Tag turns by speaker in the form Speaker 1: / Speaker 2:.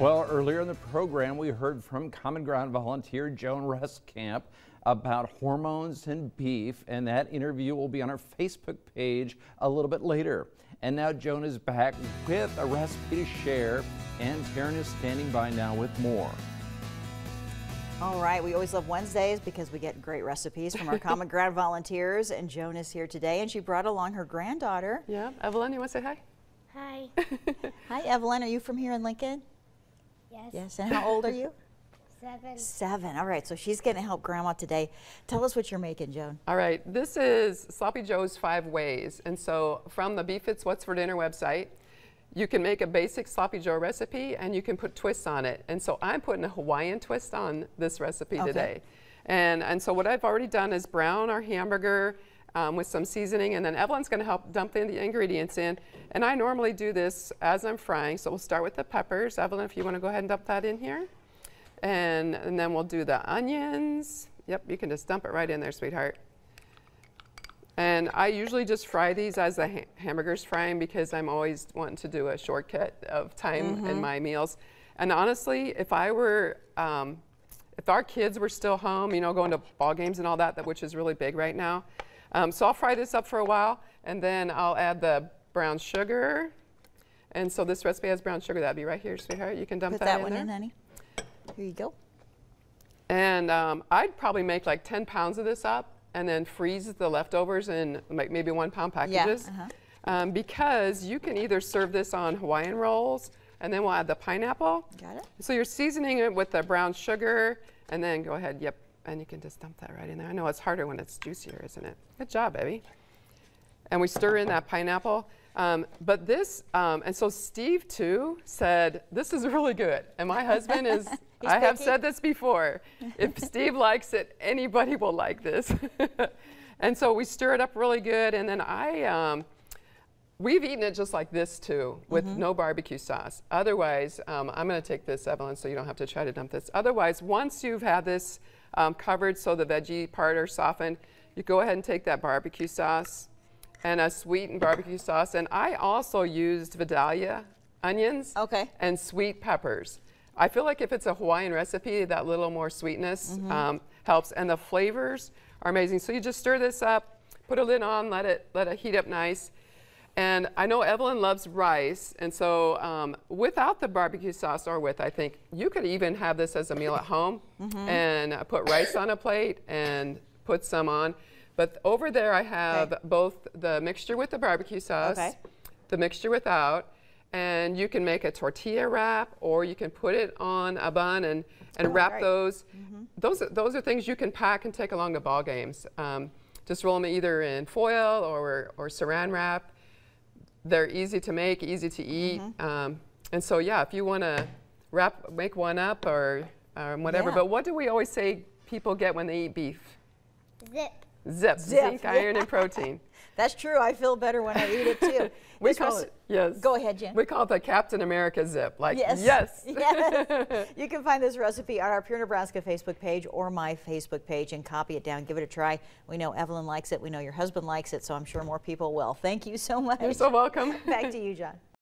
Speaker 1: Well, earlier in the program, we heard from Common Ground volunteer Joan Ruskamp about hormones and beef, and that interview will be on our Facebook page a little bit later. And now Joan is back with a recipe to share, and Taryn is standing by now with more.
Speaker 2: All right, we always love Wednesdays because we get great recipes from our Common Ground volunteers, and Joan is here today, and she brought along her granddaughter.
Speaker 3: Yeah, Evelyn, you want to say hi?
Speaker 4: Hi.
Speaker 2: Hi, Evelyn. Are you from here in Lincoln?
Speaker 4: Yes.
Speaker 2: Yes, and how old are you?
Speaker 4: 7.
Speaker 2: 7. All right, so she's going to help Grandma today. Tell us what you're making, Joan.
Speaker 3: All right, this is Sloppy Joe's 5 Ways. And so from the Beef It's What's for Dinner website, you can make a basic Sloppy Joe recipe and you can put twists on it. And so I'm putting a Hawaiian twist on this recipe today. And so what I've already done is brown our hamburger with some seasoning, and then Evelyn's going to help dump the ingredients in. And I normally do this as I'm frying, so we'll start with the peppers. Evelyn, if you want to go ahead and dump that in here. And then we'll do the onions. Yep, you can just dump it right in there, sweetheart. And I usually just fry these as the hamburger's frying because I'm always wanting to do a shortcut of time in my meals. And honestly, if I were, if our kids were still home, you know, going to ball games and all that, which is really big right now. So I'll fry this up for a while, and then I'll add the brown sugar. And so this recipe has brown sugar. That'd be right here, sweetheart. You can dump that in there.
Speaker 2: Put that one in, honey. Here you go.
Speaker 3: And I'd probably make like 10 pounds of this up and then freeze the leftovers in like maybe 1 pound packages.
Speaker 2: Yeah,
Speaker 3: because you can either serve this on Hawaiian rolls, and then we'll add the pineapple.
Speaker 2: Got it.
Speaker 3: So you're seasoning it with the brown sugar, and then go ahead, yep, and you can just dump that right in there. I know it's harder when it's juicier, isn't it? Good job, baby. And we stir in that pineapple. But this, and so Steve too said, this is really good. And my husband is, I have said this before, if Steve likes it, anybody will like this. And so we stir it up really good. And then we've eaten it just like this too, with no barbecue sauce. Otherwise, I'm gonna take this, Evelyn, so you don't have to try to dump this. Otherwise, once you've had this covered so the veggie part are softened, you go ahead and take that barbecue sauce and a sweetened barbecue sauce. And I also used Vidalia onions and sweet peppers. I feel like if it's a Hawaiian recipe, that little more sweetness helps, and the flavors are amazing. So you just stir this up, put a lid on, let it heat up nice. And I know Evelyn loves rice, and so without the barbecue sauce or with, I think you could even have this as a meal at home and put rice on a plate and put some on. But over there I have both the mixture with the barbecue sauce, the mixture without, and you can make a tortilla wrap, or you can put it on a bun and wrap those. Those are things you can pack and take along to ball games. Just roll them either in foil or saran wrap. They're easy to make, easy to eat. And so yeah, if you want to make one up or whatever. But what do we always say people get when they eat beef?
Speaker 4: Zip.
Speaker 3: Zip. Zinc, iron, and protein.
Speaker 2: That's true. I feel better when I eat it too.
Speaker 3: We call it, yes.
Speaker 2: Go ahead, Jen.
Speaker 3: We call it the Captain America zip. Like, yes.
Speaker 2: Yes. You can find this recipe on our Pure Nebraska Facebook page or my Facebook page and copy it down. Give it a try. We know Evelyn likes it. We know your husband likes it, so I'm sure more people will. Thank you so much.
Speaker 3: You're so welcome.
Speaker 2: Back to you, John.